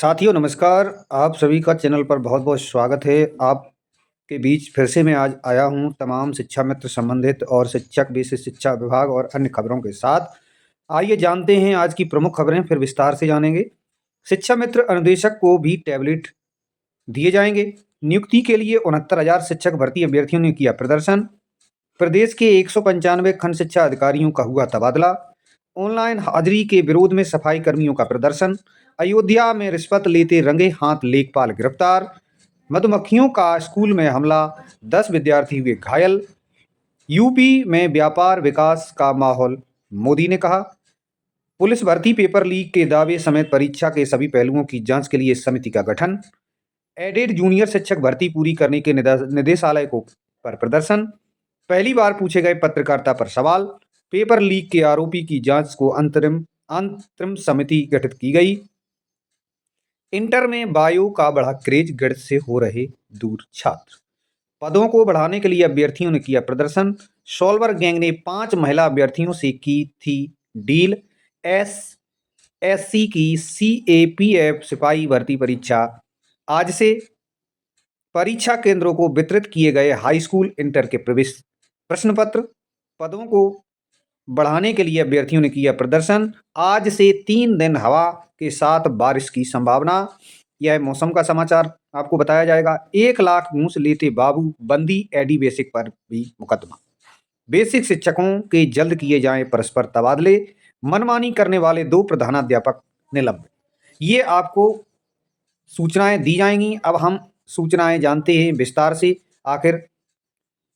साथियों नमस्कार। आप सभी का चैनल पर बहुत-बहुत स्वागत है। आपके बीच फिर से मैं आज आया हूँ तमाम शिक्षा मित्र संबंधित और शिक्षक विशेष शिक्षा विभाग और अन्य खबरों के साथ। आइए जानते हैं आज की प्रमुख खबरें, फिर विस्तार से जानेंगे। शिक्षा मित्र अनुदेशक को भी टैबलेट दिए जाएंगे। नियुक्ति के लिए 69,000 शिक्षक भर्ती अभ्यर्थियों ने किया प्रदर्शन। प्रदेश के 195 खंड शिक्षा अधिकारियों का हुआ तबादला। ऑनलाइन हाजिरी के विरोध में सफाई कर्मियों का प्रदर्शन। अयोध्या में रिश्वत लेते रंगे हाथ लेखपाल गिरफ्तार। मधुमक्खियों का स्कूल में हमला, 10 विद्यार्थी हुए घायल। यूपी में व्यापार विकास का माहौल, मोदी ने कहा। पुलिस भर्ती पेपर लीक के दावे समेत परीक्षा के सभी पहलुओं की जांच के लिए समिति का गठन। एडेड जूनियर शिक्षक भर्ती पूरी करने के निदेशालय को पर प्रदर्शन। पहली बार पूछे गए पत्रकारिता पर सवाल। पेपर लीक के आरोपी की जांच को अंतरिम समिति गठित की गई। इंटर में बायो का बढ़ा क्रेज, गणित से हो रहे दूर छात्र। पदों को बढ़ाने के लिए अभ्यर्थियों ने किया प्रदर्शन। सॉल्वर गैंग ने 5 महिला अभ्यर्थियों से की थी डील। एसएससी की सीएपीएफ सिपाही भर्ती परीक्षा आज से। परीक्षा केंद्रों को वितरित किए गए हाई स्कूल इंटर के प्रवेश प्रश्न पत्र। पदों को बढ़ाने के लिए अभ्यर्थियों ने किया प्रदर्शन। आज से 3 दिन हवा के साथ बारिश की संभावना। यह मौसम का समाचार आपको बताया जाएगा। 1 लाख घूस लेते बाबू बंदी, एडी बेसिक पर भी मुकदमा। बेसिक शिक्षकों के जल्द किए जाएं परस्पर तबादले। मनमानी करने वाले 2 प्रधानाध्यापक निलंबित। ये आपको सूचनाएं दी जाएंगी। अब हम सूचनाएं जानते हैं विस्तार से, आखिर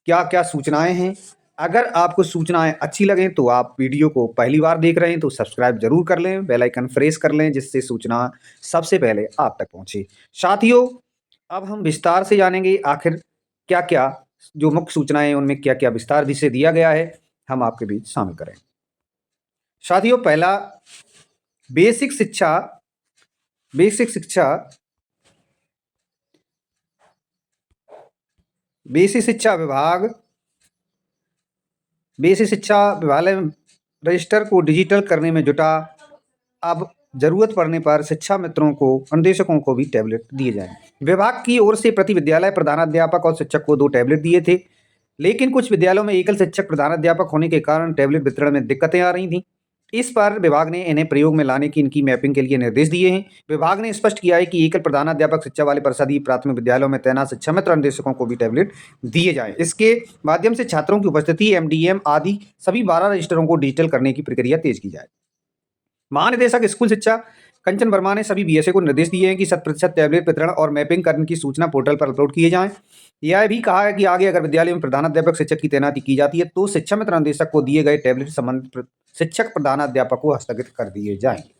क्या क्या सूचनाएं हैं। अगर आपको सूचनाएं अच्छी लगें तो आप वीडियो को पहली बार देख रहे हैं तो सब्सक्राइब जरूर कर लें, बेल आइकन प्रेस कर लें, जिससे सूचना सबसे पहले आप तक पहुंचे। साथियों, अब हम विस्तार से जानेंगे आखिर क्या क्या जो मुख्य सूचनाएं हैं उनमें क्या क्या विस्तार से दिया गया है, हम आपके बीच शामिल करें। साथियों, पहला बेसिक शिक्षा बेसिक शिक्षा बेसिक शिक्षा विभाग बेसिक शिक्षा विभाग रजिस्टर को डिजिटल करने में जुटा। अब जरूरत पड़ने पर शिक्षा मित्रों को, अनुदेशकों को भी टैबलेट दिए जाएंगे। विभाग की ओर से प्रति विद्यालय प्रधानाध्यापक और शिक्षक को 2 टैबलेट दिए थे, लेकिन कुछ विद्यालयों में एकल शिक्षक प्रधानाध्यापक होने के कारण टैबलेट वितरण में दिक्कतें आ रही थीं। इस पर विभाग ने इन्हें प्रयोग में लाने की इनकी मैपिंग के लिए निर्देश दिए हैं। विभाग ने स्पष्ट किया है कि एकल प्रधानाध्यापक शिक्षा वाले परिषदीय प्राथमिक विद्यालयों में तैनात शिक्षा मित्र अनुदेशकों को भी टैबलेट दिए जाएं। इसके माध्यम से छात्रों की उपस्थिति, एमडीएम आदि सभी 12 रजिस्टरों को डिजिटल करने की प्रक्रिया तेज की जाए। महानिदेशक स्कूल शिक्षा कंचन वर्मा ने सभी बीएसए को निर्देश दिए हैं कि 100% टैबलेट वितरण और मैपिंग करने की सूचना पोर्टल पर अपलोड किए जाएं। यह भी कहा है कि आगे अगर विद्यालय में प्रधानाध्यापक शिक्षक की तैनाती की जाती है तो शिक्षा मित्र अनुदेशक को दिए गए टैबलेट संबंधित शिक्षक प्रधानाध्यापक को हस्तगत कर दिए जाएंगे।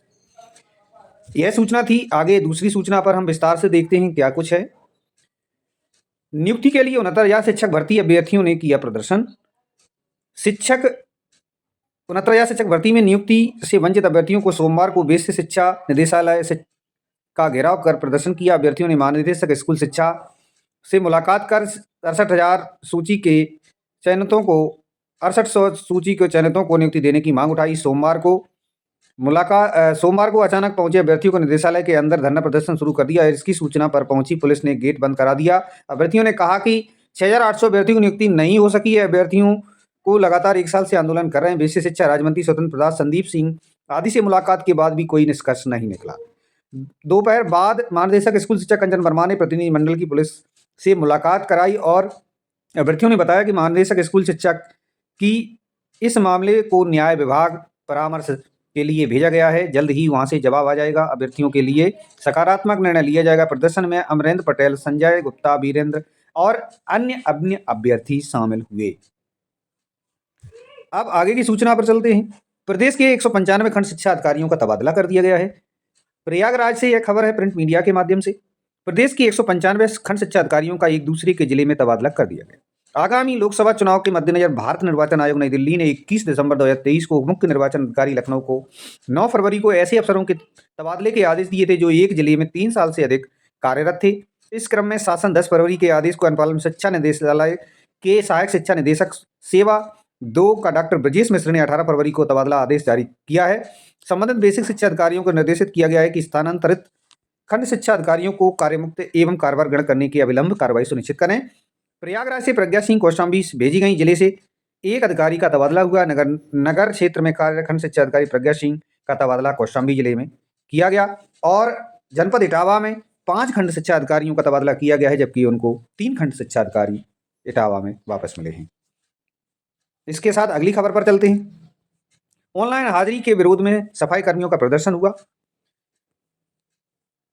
यह सूचना थी। आगे दूसरी सूचना पर हम विस्तार से देखते हैं क्या कुछ है। नियुक्ति के लिए 69,000 शिक्षक भर्ती अभ्यर्थियों ने किया प्रदर्शन। 69,000 शिक्षक भर्ती में नियुक्ति से वंचित अभ्यर्थियों को सोमवार को बेसिक शिक्षा निदेशालय का घेराव कर प्रदर्शन किया। अभ्यर्थियों ने महानिदेशक स्कूल शिक्षा से मुलाकात कर 68,000 सूची के चयनितों को 6800 सूची के चयनितों को नियुक्ति देने की मांग उठाई। सोमवार को अचानक पहुंचे अभ्यर्थियों को निदेशालय के अंदर धरना प्रदर्शन शुरू कर दिया। इसकी सूचना पर पहुंची पुलिस ने गेट बंद करा दिया। अभ्यर्थियों ने कहा कि 6,800 अभ्यर्थियों की नियुक्ति नहीं हो सकी है। अभ्यर्थियों को लगातार 1 साल से आंदोलन कर रहे हैं। बेसिक शिक्षा राज्य मंत्री स्वतंत्र प्रभार संदीप सिंह आदि से मुलाकात के बाद भी कोई निष्कर्ष नहीं निकला। दोपहर बाद महानिदेशक स्कूल शिक्षा कंचन वर्मा ने प्रतिनिधिमंडल की पुलिस से मुलाकात कराई और अभ्यर्थियों ने बताया कि महानिदेशक स्कूल शिक्षा की इस मामले को न्याय विभाग परामर्श के लिए भेजा गया है। जल्द ही वहां से जवाब आ जाएगा। अभ्यर्थियों के लिए सकारात्मक निर्णय लिया जाएगा। प्रदर्शन में अमरेंद्र पटेल, संजय गुप्ता, वीरेंद्र और अन्य अभ्यर्थी शामिल हुए। अब आगे की सूचना पर चलते हैं। प्रदेश के 195 खंड शिक्षा अधिकारियों का तबादला कर दिया गया है। प्रयागराज से यह खबर है प्रिंट मीडिया के माध्यम से। प्रदेश के 195 खंड शिक्षा अधिकारियों का एक दूसरे के जिले में तबादला कर दिया गया। आगामी लोकसभा चुनाव के मद्देनजर भारत निर्वाचन आयोग नई दिल्ली ने 21 दिसंबर 2023 को मुख्य निर्वाचन अधिकारी लखनऊ को 9 फरवरी को ऐसे अफसरों के तबादले के आदेश दिए थे जो एक जिले में 3 साल से अधिक कार्यरत थे। इस क्रम में शासन 10 फरवरी के आदेश को अनुपालन शिक्षा निदेशालय के सहायक शिक्षा निदेशक सेवा 2 का डॉक्टर ब्रजेश मिश्र ने 18 फरवरी को तबादला आदेश जारी किया है। संबंधित बेसिक शिक्षा अधिकारियों को निर्देशित किया गया है कि स्थानांतरित खंड शिक्षा अधिकारियों को कार्यमुक्त एवं कार्यभार ग्रहण करने की अविलंब कार्रवाई सुनिश्चित करें। प्रयागराज से प्रज्ञा सिंह कौशाम्बी भेजी गई जिले से एक अधिकारी का तबादला हुआ। नगर क्षेत्र में कार्यरत खंड शिक्षा अधिकारी प्रज्ञा सिंह का तबादला कौशाम्बी जिले में किया गया और जनपद इटावा में 5 खंड शिक्षा अधिकारियों का तबादला किया गया है, जबकि उनको 3 खंड शिक्षा अधिकारी इटावा में वापस मिले हैं। इसके साथ अगली खबर पर चलते हैं। ऑनलाइन हाजिरी के विरोध में सफाई कर्मियों का प्रदर्शन हुआ।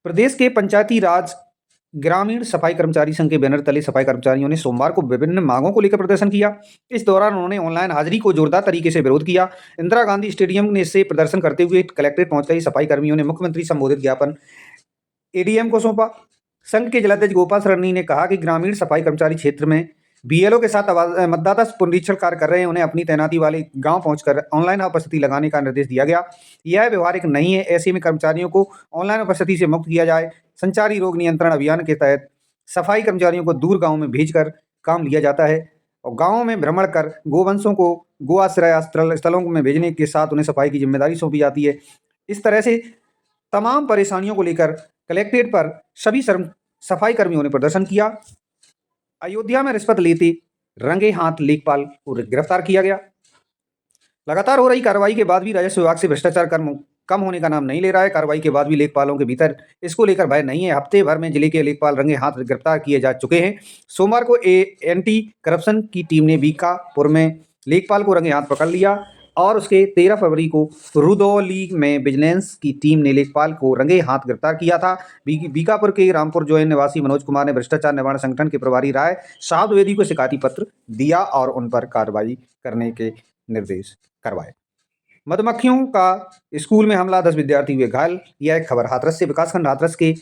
प्रदेश के पंचायती राज ग्रामीण सफाई कर्मचारी संघ के बैनर तले सफाई कर्मचारियों ने सोमवार को विभिन्न मांगों को लेकर प्रदर्शन किया। इस दौरान उन्होंने ऑनलाइन हाजिरी को जोरदार तरीके से विरोध किया। इंदिरा गांधी स्टेडियम से प्रदर्शन करते हुए कलेक्ट्रेट पहुंच गई सफाई कर्मियों ने मुख्यमंत्री संबोधित ज्ञापन एडीएम को सौंपा। संघ के जिलाध्यक्ष गोपाल सरनी ने कहा कि ग्रामीण सफाई कर्मचारी क्षेत्र में बीएलओ के साथ मतदाता पुनरीक्षण कार्य कर रहे हैं। उन्हें अपनी तैनाती वाले गांव पहुंचकर ऑनलाइन उपस्थिति लगाने का निर्देश दिया गया। यह व्यवहारिक नहीं है। ऐसे में कर्मचारियों को ऑनलाइन उपस्थिति से मुक्त किया जाए। संचारी रोग नियंत्रण अभियान के तहत सफाई कर्मचारियों को दूर गाँव में भेजकर काम लिया जाता है और गाँव में भ्रमण कर गोवंशों को गो आश्रय स्थलों में भेजने के साथ उन्हें सफाई की जिम्मेदारी सौंपी जाती है। इस तरह से तमाम परेशानियों को लेकर कलेक्ट्रेट पर सभी सफाई कर्मियों ने प्रदर्शन किया। अयोध्या में रिश्वत लेते रंगे हाथ लेखपाल को गिरफ्तार किया गया। लगातार हो रही कार्रवाई के बाद भी राजस्व विभाग से भ्रष्टाचार कम होने का नाम नहीं ले रहा है। कार्रवाई के बाद भी लेखपालों के भीतर इसको लेकर भय नहीं है। हफ्ते भर में जिले के लेखपाल रंगे हाथ गिरफ्तार किए जा चुके हैं। सोमवार को एंटी करप्शन की टीम ने बीकापुर में लेखपाल को रंगे हाथ पकड़ लिया और उसके 13 फरवरी को रुदौली में विजिलेंस की टीम ने लेखपाल को रंगे हाथ गिरफ्तार किया था। बीकापुर के रामपुर जोन निवासी मनोज कुमार ने भ्रष्टाचार निवारण संगठन के प्रभारी राय साहब द्विवेदी को शिकायती पत्र दिया और उन पर कार्रवाई करने के निर्देश करवाए। मधुमक्खियों का स्कूल में हमला, 10 विद्यार्थी हुए घायल। यह एक खबर हाथरस से। विकासखंड हाथरस के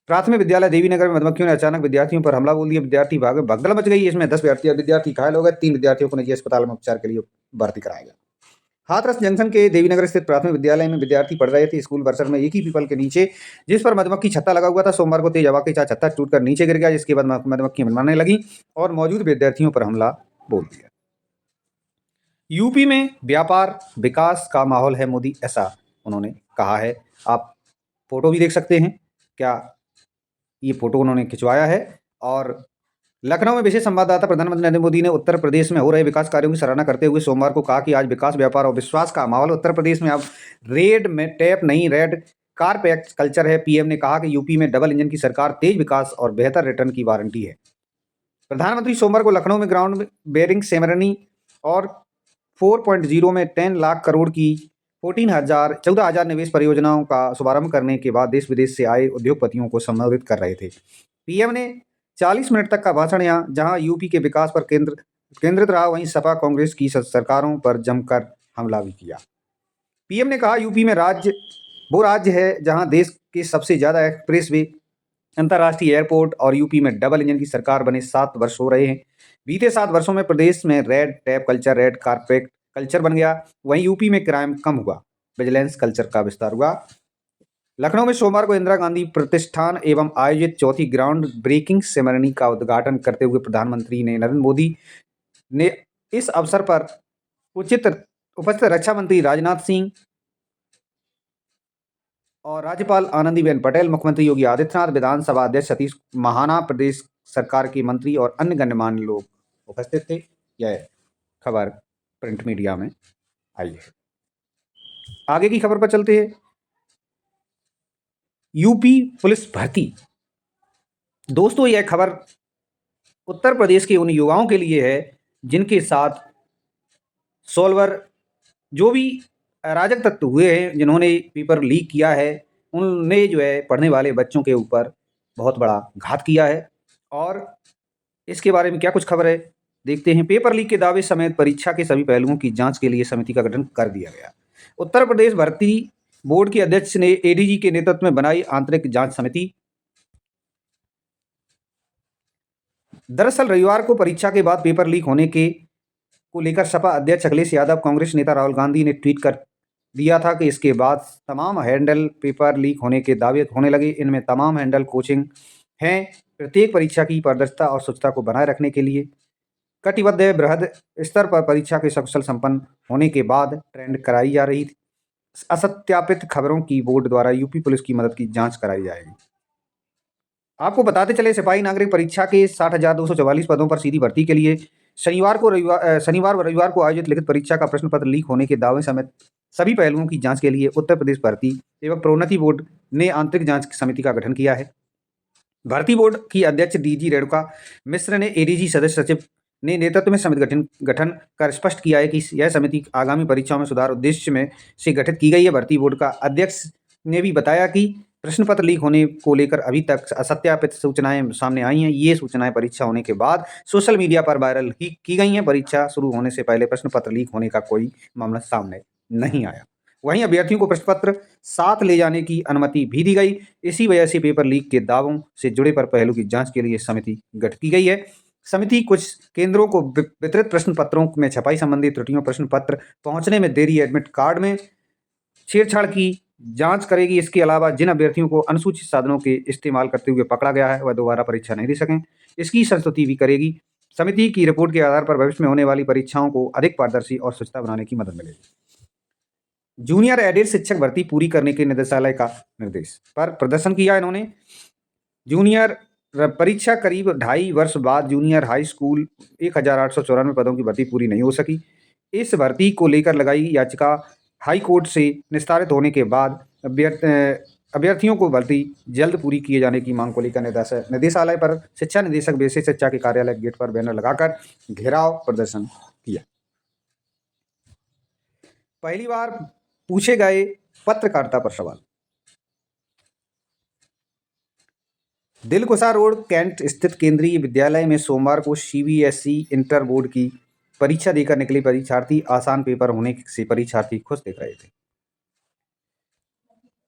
प्राथमिक विद्यालय देवीनगर में मधुमक्खियों ने अचानक विद्यार्थियों पर हमला बोल दिया। विद्यार्थी भागे भगदड़ मच गई। इसमें 10 विद्यार्थी घायल हो गए। 3 विद्यार्थियों को निजी अस्पताल में उपचार के लिए भर्ती कराया गया। हाथरस जंक्शन के देवीनगर स्थित प्राथमिक विद्यालय में विद्यार्थी पढ़ रहे थे। स्कूल परिसर में एक ही पीपल के नीचे जिस पर मधुमक्खी छत्ता लगा हुआ था। सोमवार को तेज हवा के साथ छत्ता टूटकर नीचे गिर गया, जिसके बाद मधुमक्खी मनमाने लगी और मौजूद विद्यार्थियों पर हमला बोल दिया। यूपी में व्यापार विकास का माहौल है मोदी, ऐसा उन्होंने कहा है। आप फोटो भी देख सकते हैं। क्या ये फोटो उन्होंने खिंचवाया है। और लखनऊ में विशेष संवाददाता प्रधानमंत्री नरेंद्र मोदी ने उत्तर प्रदेश में हो रहे विकास कार्यों की सराहना करते हुए सोमवार को कहा कि आज विकास, व्यापार और विश्वास का माहौल उत्तर प्रदेश में अब रेड में टैप नहीं, रेड कारपेट कल्चर है। पीएम ने कहा कि यूपी में डबल इंजन की सरकार तेज विकास और बेहतर रिटर्न की वारंटी है। प्रधानमंत्री सोमवार को लखनऊ में ग्राउंड बेयरिंग सेरेमनी और 4.0 में 10 लाख करोड़ की 14,000 निवेश परियोजनाओं का शुभारंभ करने के बाद देश विदेश से आए उद्योगपतियों को संबोधित कर रहे थे। पीएम ने 40 मिनट तक का भाषण जहां यूपी के विकास पर केंद्रित रहा, वहीं सपा कांग्रेस की सरकारों पर जमकर हमला भी किया। पीएम ने कहा यूपी में वो राज्य है जहां देश के सबसे ज्यादा एक्सप्रेसवे, अंतर्राष्ट्रीय एयरपोर्ट और यूपी में डबल इंजन की सरकार बने 7 वर्ष हो रहे हैं। बीते 7 वर्षों में प्रदेश में red tap culture, red carpet culture बन गया। वहीं यूपी में क्राइम कम हुआ, विजिलेंस कल्चर का विस्तार हुआ। लखनऊ में सोमवार को इंदिरा गांधी प्रतिष्ठान एवं आयोजित चौथी ग्राउंड ब्रेकिंग सेरेमनी का उद्घाटन करते हुए प्रधानमंत्री नरेंद्र मोदी ने इस अवसर पर उपस्थित रक्षा मंत्री राजनाथ सिंह और राज्यपाल आनंदीबेन पटेल, मुख्यमंत्री योगी आदित्यनाथ, विधानसभा अध्यक्ष सतीश महाना, प्रदेश सरकार के मंत्री और अन्य गणमान्य लोग उपस्थित थे। यह खबर प्रिंट मीडिया में आई है। आगे की खबर पर चलते हैं। यूपी पुलिस भर्ती। दोस्तों, यह खबर उत्तर प्रदेश के उन युवाओं के लिए है जिनके साथ सोलवर जो भी अराजक तत्व हुए हैं, जिन्होंने पेपर लीक किया है, उनने जो है पढ़ने वाले बच्चों के ऊपर बहुत बड़ा घात किया है। और इसके बारे में क्या कुछ खबर है, देखते हैं। पेपर लीक के दावे समेत परीक्षा के सभी पहलुओं की जांच के लिए समिति का गठन कर दिया गया। उत्तर प्रदेश भर्ती बोर्ड के अध्यक्ष ने एडीजी के नेतृत्व में बनाई आंतरिक जांच समिति। दरअसल रविवार को परीक्षा के बाद पेपर लीक होने को लेकर सपा अध्यक्ष अखिलेश यादव, कांग्रेस नेता राहुल गांधी ने ट्वीट कर दिया था कि इसके बाद तमाम हैंडल पेपर लीक होने के दावे होने लगे। इनमें तमाम हैंडल कोचिंग हैं। प्रत्येक परीक्षा की पारदर्शिता और स्वच्छता को बनाए रखने के लिए कटिबद्ध है। बृहद स्तर पर परीक्षा के सकुशल संपन्न होने के बाद ट्रेंड कराई जा रही थी। असत्यापित खबरों की बोर्ड द्वारा यूपी पुलिस की मदद की जांच कराई जाएगी। आपको बताते चले, सिपाही नागरिक परीक्षा के 60,244 पदों पर सीधी भर्ती के लिए शनिवार व रविवार को आयोजित लिखित परीक्षा का प्रश्न पत्र लीक होने के दावे समेत सभी पहलुओं की जांच के लिए उत्तर प्रदेश भर्ती एवं प्रोन्नति बोर्ड ने आंतरिक जांच समिति का गठन किया है। भर्ती बोर्ड की अध्यक्ष डीजी रेणुका मिश्र ने एडीजी सदस्य सचिव ने नेतृत्व में समिति गठन कर स्पष्ट किया है कि यह समिति आगामी परीक्षाओं में सुधार उद्देश्य में से गठित की गई है। भर्ती बोर्ड का अध्यक्ष ने भी बताया कि प्रश्न पत्र लीक होने को लेकर अभी तक असत्यापित सूचनाएं सामने आई हैं। ये सूचनाएं परीक्षा होने के बाद सोशल मीडिया पर वायरल की गई हैं। परीक्षा शुरू होने से पहले प्रश्न पत्र लीक होने का कोई मामला सामने नहीं आया। वहीं अभ्यर्थियों को प्रश्न पत्र साथ ले जाने की अनुमति भी दी गई। इसी वजह से पेपर लीक के दावों से जुड़े पर पहलू की जांच के लिए समिति गठित की गई है। समिति कुछ केंद्रों को वितरित प्रश्न पत्रों में छपाई संबंधी त्रुटियों, प्रश्न पत्र पहुंचने में देरी, एडमिट कार्ड में छेड़छाड़ की जांच करेगी। इसके अलावा जिन अभ्यर्थियों को अनुसूचित साधनों के इस्तेमाल करते हुए पकड़ा गया है वह दोबारा परीक्षा नहीं दे सकें, इसकी संस्तुति भी करेगी। समिति की रिपोर्ट के आधार पर भविष्य में होने वाली परीक्षाओं को अधिक पारदर्शी और स्वच्छता बनाने की मदद मिलेगी। जूनियर एडेड शिक्षक भर्ती पूरी करने के निदेशालय का निर्देश पर प्रदर्शन किया इन्होंने। जूनियर परीक्षा करीब 2.5 वर्ष बाद जूनियर हाई स्कूल 1,894 पदों की भर्ती पूरी नहीं हो सकी। इस भर्ती को लेकर लगाई याचिका हाई कोर्ट से निस्तारित होने के बाद अभ्यर्थियों को भर्ती जल्द पूरी किए जाने की मांग को लेकर निदेशालय पर शिक्षा निदेशक विशेष शिक्षा के कार्यालय गेट पर बैनर लगाकर घेराव प्रदर्शन किया। पहली बार पूछे गए पत्रकारिता पर सवाल। दिलकुशा रोड कैंट स्थित केंद्रीय विद्यालय में सोमवार को सीबीएसई इंटर बोर्ड की परीक्षा देकर निकले परीक्षार्थी आसान पेपर होने से परीक्षार्थी खुश दिख रहे थे।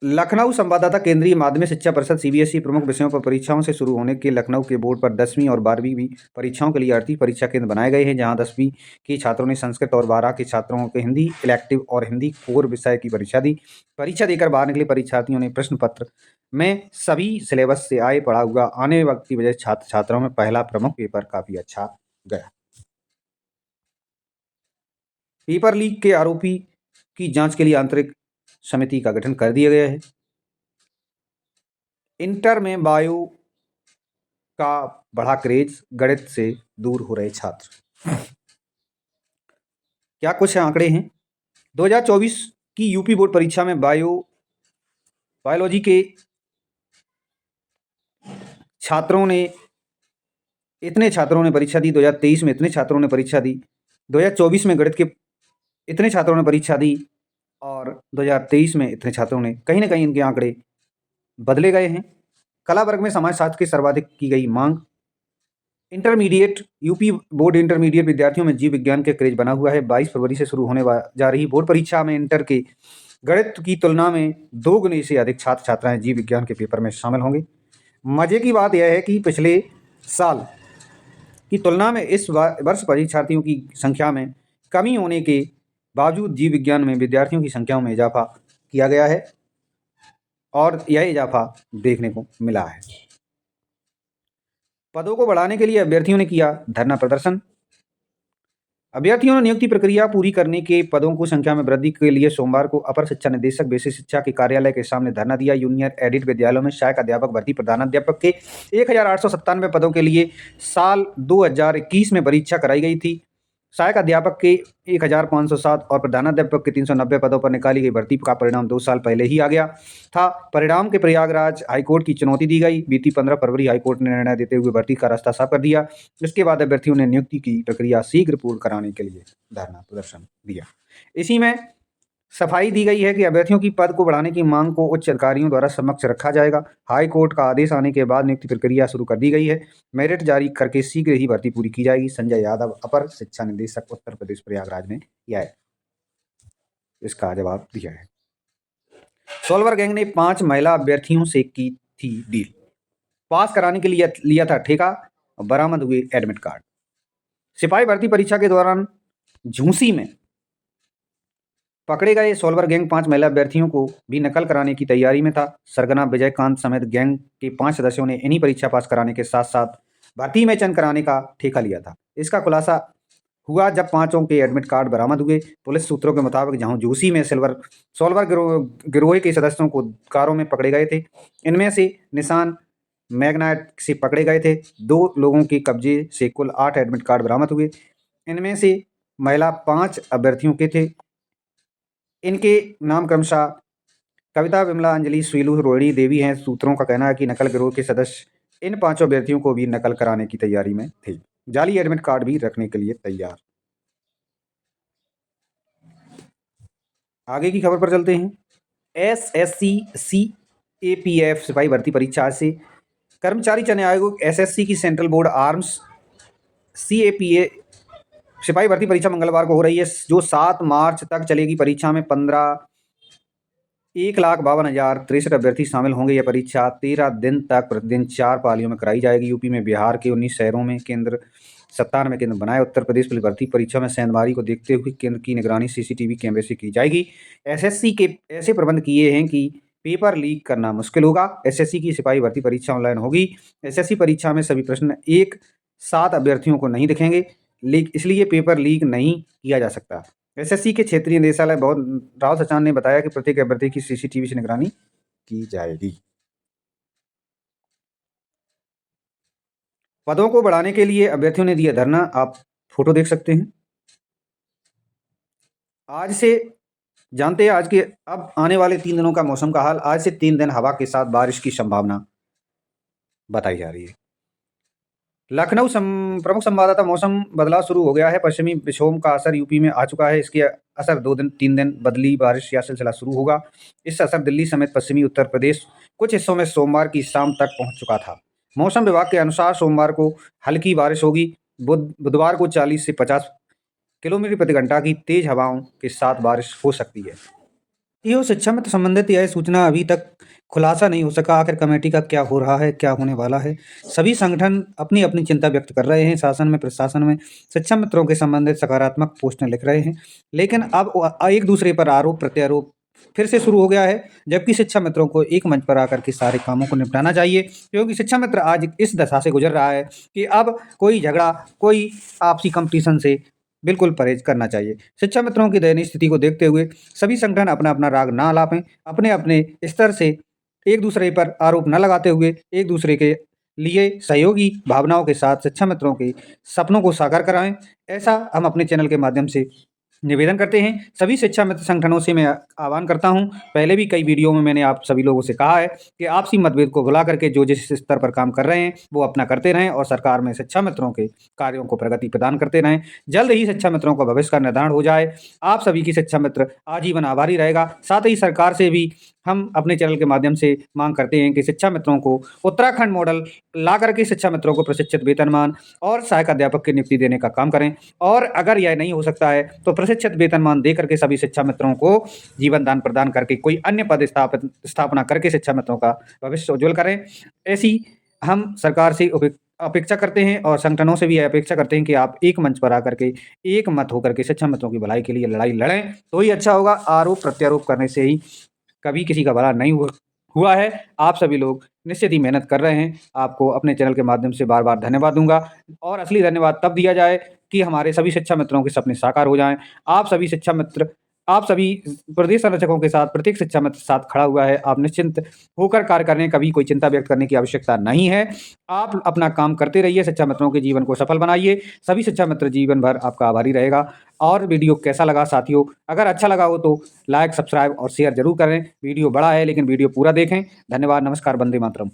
लखनऊ संवाददाता, केंद्रीय माध्यमिक शिक्षा परिषद सीबीएसई प्रमुख विषयों पर परीक्षाओं से शुरू होने के लखनऊ के बोर्ड पर 10वीं और 12वीं भी परीक्षाओं के लिए 38 परीक्षा केंद्र बनाए गए हैं, जहां 10वीं के छात्रों ने संस्कृत और 12 के छात्रों के हिंदी इलेक्टिव और हिंदी कोर विषय की परीक्षा दी। परीक्षा देकर बाहर निकले परीक्षार्थियों ने प्रश्न पत्र में सभी सिलेबस से पढ़ा हुआ आने वक्त की वजह छात्र छात्राओं में पहला प्रमुख पेपर काफी अच्छा गया। पेपर लीक के आरोपी की जांच के लिए आंतरिक समिति का गठन कर दिया गया है। इंटर में बायो का बढ़ा क्रेज, गणित से दूर हो रहे छात्र। क्या कुछ आंकड़े हैं। 2024 की यूपी बोर्ड परीक्षा में बायोलॉजी के इतने छात्रों ने परीक्षा दी। 2023 में इतने छात्रों ने परीक्षा दी। 2024 में गणित के इतने छात्रों ने परीक्षा दी और 2023 में इतने छात्रों ने, कहीं ना कहीं इनके आंकड़े बदले गए हैं। कला वर्ग में समाजशास्त्र की सर्वाधिक की गई मांग। इंटरमीडिएट यूपी बोर्ड इंटरमीडिएट विद्यार्थियों में जीव विज्ञान के क्रेज बना हुआ है। 22 फरवरी से शुरू होने जा रही बोर्ड परीक्षा में इंटर के गणित की तुलना में 2 गुने से अधिक छात्र छात्राएं जीव विज्ञान के पेपर में शामिल होंगे। मजे की बात यह है कि पिछले साल की तुलना में इस वर्ष परीक्षार्थियों की संख्या में कमी होने के बावजूद जीव विज्ञान में विद्यार्थियों की संख्या में इजाफा किया गया है और यह इजाफा देखने को मिला है। पदों को बढ़ाने के लिए अभ्यर्थियों ने किया धरना प्रदर्शन। अभ्यर्थियों ने नियुक्ति प्रक्रिया पूरी करने के पदों को संख्या में वृद्धि के लिए सोमवार को अपर शिक्षा निदेशक विशेष शिक्षा के कार्यालय के सामने धरना दिया। जूनियर एडिट विद्यालयों में सहायक अध्यापक भर्ती प्रधानाध्यापक के 1,897 पदों के लिए साल 2021 में परीक्षा कराई गई थी। सहायक अध्यापक के 1,507 और प्रधानाध्यापक के 390 पदों पर निकाली गई भर्ती का परिणाम 2 साल पहले ही आ गया था। परिणाम के प्रयागराज हाईकोर्ट की चुनौती दी गई। बीती 15 फरवरी हाईकोर्ट ने निर्णय देते हुए भर्ती का रास्ता साफ कर दिया। इसके बाद अभ्यर्थियों ने नियुक्ति की प्रक्रिया शीघ्र पूर्ण कराने के लिए धरना प्रदर्शन दिया। इसी में सफाई दी गई है कि अभ्यर्थियों की पद को बढ़ाने की मांग को उच्च अधिकारियों द्वारा समक्ष रखा जाएगा। हाई कोर्ट का आदेश आने के बाद नियुक्ति प्रक्रिया शुरू कर दी गई है। मेरिट जारी करके शीघ्र ही भर्ती पूरी की जाएगी। संजय यादव, अपर शिक्षा निदेशक, उत्तर प्रदेश, प्रयागराज ने इसका जवाब दिया है। सोलवर गैंग ने 5 महिला अभ्यर्थियों से की थी डील। पास कराने के लिए लिया था ठेका, बरामद हुए एडमिट कार्ड। सिपाही भर्ती परीक्षा के दौरान झूंसी में पकड़े गए सोलवर गैंग 5 महिला अभ्यर्थियों को भी नकल कराने की तैयारी में था। सरगना विजयकांत समेत गैंग के 5 सदस्यों ने इन्हीं परीक्षा पास कराने के साथ साथ भर्ती में चयन कराने का ठेका लिया था। इसका खुलासा हुआ जब पांचों के एडमिट कार्ड बरामद हुए। पुलिस सूत्रों के मुताबिक जहां जोशी में सोलवर गिरोह के सदस्यों को कारों में पकड़े गए थे। इनमें से निशान मैग्नाइट से पकड़े गए थे। 2 लोगों के कब्जे से कुल 8 एडमिट कार्ड बरामद हुए। इनमें से महिला 5 अभ्यर्थियों के थे। इनके नाम क्रमशः कविता, विमला, अंजलि, स्वीलू, रोहिणी देवी हैं। सूत्रों का कहना है कि नकल गिरोह के सदस्य इन 5 अभ्यर्थियों को भी नकल कराने की तैयारी में थे। जाली एडमिट कार्ड भी रखने के लिए तैयार। आगे की खबर पर चलते हैं। एसएससी सीएपीएफ सिपाही भर्ती परीक्षा से कर्मचारी चयन आयोग एसएससी की सेंट्रल बोर्ड आर्म्स सीएपीए सिपाही भर्ती परीक्षा मंगलवार को हो रही है, जो 7 मार्च तक चलेगी। परीक्षा में 1,52,063 अभ्यर्थी शामिल होंगे। यह परीक्षा 13 दिन तक प्रतिदिन 4 पालियों में कराई जाएगी। यूपी में बिहार के 19 शहरों में 97 केंद्र बनाए। उत्तर प्रदेश पुलिस भर्ती परीक्षा में सेंधमारी को देखते हुए केंद्र की निगरानी सीसीटीवी कैमरे से की जाएगी। एसएससी के ऐसे प्रबंध किए हैं कि पेपर लीक करना मुश्किल होगा। एसएससी की सिपाही भर्ती परीक्षा ऑनलाइन होगी। एसएससी परीक्षा में सभी प्रश्न एक साथ अभ्यर्थियों को नहीं दिखेंगे, इसलिए पेपर लीक नहीं किया जा सकता। एसएससी के क्षेत्रीय निदेशालय राव सचान ने बताया कि प्रत्येक अभ्यर्थी की सीसीटीवी से निगरानी की जाएगी। पदों को बढ़ाने के लिए अभ्यर्थियों ने दिया धरना। आप फोटो देख सकते हैं। आज से जानते हैं आज के अब आने वाले 3 दिनों का मौसम का हाल। आज से 3 दिन हवा के साथ बारिश की संभावना बताई जा रही है। लखनऊ प्रमुख संवाददाता, मौसम बदलाव शुरू हो गया है। पश्चिमी विक्षोभ का असर यूपी में आ चुका है। इसके असर 2-3 दिन बदली बारिश का सिलसिला शुरू होगा। इससे असर दिल्ली समेत पश्चिमी उत्तर प्रदेश कुछ हिस्सों में सोमवार की शाम तक पहुंच चुका था। मौसम विभाग के अनुसार सोमवार को हल्की बारिश होगी। बुधवार को 40 से 50 किलोमीटर प्रति घंटा की तेज हवाओं के साथ बारिश हो सकती है। ये शिक्षा में संबंधित यह सूचना अभी तक खुलासा नहीं हो सका। आखिर कमेटी का क्या हो रहा है, क्या होने वाला है। सभी संगठन अपनी अपनी चिंता व्यक्त कर रहे हैं। शासन में, प्रशासन में शिक्षा मित्रों के संबंधित सकारात्मक पोस्टें लिख रहे हैं, लेकिन अब एक दूसरे पर आरोप प्रत्यारोप फिर से शुरू हो गया है। जबकि शिक्षा मित्रों को एक मंच पर आकर के सारे कामों को निपटाना चाहिए, क्योंकि शिक्षा मित्र आज इस दशा से गुजर रहा है कि अब कोई झगड़ा, कोई आपसी कंपटीशन से बिल्कुल परहेज करना चाहिए। शिक्षा मित्रों की दयनीय स्थिति को देखते हुए सभी संगठन अपना अपना राग ना आलापें। अपने अपने स्तर से एक दूसरे पर आरोप न लगाते हुए एक दूसरे के लिए सहयोगी भावनाओं के साथ शिक्षा मित्रों के सपनों को साकार कराएं। ऐसा हम अपने चैनल के माध्यम से निवेदन करते हैं। सभी शिक्षा मित्र संगठनों से मैं आह्वान करता हूं। पहले भी कई वीडियो में मैंने आप सभी लोगों से कहा है कि आपसी मतभेद को भुला करके जो जिस स्तर पर काम कर रहे हैं वो अपना करते रहें और सरकार में शिक्षा मित्रों के कार्यों को प्रगति प्रदान करते रहें। जल्द ही शिक्षा मित्रों का भविष्य का निर्धारण हो जाए। आप सभी की शिक्षा मित्र आजीवन आभारी रहेगा। साथ ही सरकार से भी हम अपने चैनल के माध्यम से मांग करते हैं कि शिक्षा मित्रों को उत्तराखंड मॉडल ला करके शिक्षा मित्रों को प्रशिक्षित वेतनमान और सहायक अध्यापक की नियुक्ति देने का काम करें। और अगर यह नहीं हो सकता है तो प्रशिक्षित वेतनमान दे करके सभी शिक्षा मित्रों को जीवन दान प्रदान करके कोई अन्य पद स्थापना करके शिक्षा मित्रों का भविष्य उज्ज्वल करें। ऐसी हम सरकार से अपेक्षा करते हैं और संगठनों से भी अपेक्षा करते हैं कि आप एक मंच पर आकर के एक मत होकर के शिक्षा मित्रों की भलाई के लिए लड़ाई लड़ें, तो ही अच्छा होगा। आरोप प्रत्यारोप करने से ही कभी किसी का भला नहीं हुआ है। आप सभी लोग निश्चित ही मेहनत कर रहे हैं। आपको अपने चैनल के माध्यम से बार बार धन्यवाद दूंगा, और असली धन्यवाद तब दिया जाए कि हमारे सभी शिक्षा मित्रों के सपने साकार हो जाएं। आप सभी शिक्षा मित्र, आप सभी प्रदेश संरक्षकों के साथ प्रत्येक शिक्षा मित्र साथ खड़ा हुआ है। आप निश्चिंत होकर कार्य करें, कभी कोई चिंता व्यक्त करने की आवश्यकता नहीं है। आप अपना काम करते रहिए, शिक्षा मित्रों के जीवन को सफल बनाइए। सभी शिक्षा मित्र जीवन भर आपका आभारी रहेगा। और वीडियो कैसा लगा साथियों? अगर अच्छा लगा हो तो लाइक, सब्सक्राइब और शेयर जरूर करें। वीडियो बड़ा है लेकिन वीडियो पूरा देखें। धन्यवाद, नमस्कार, वंदे मातरम।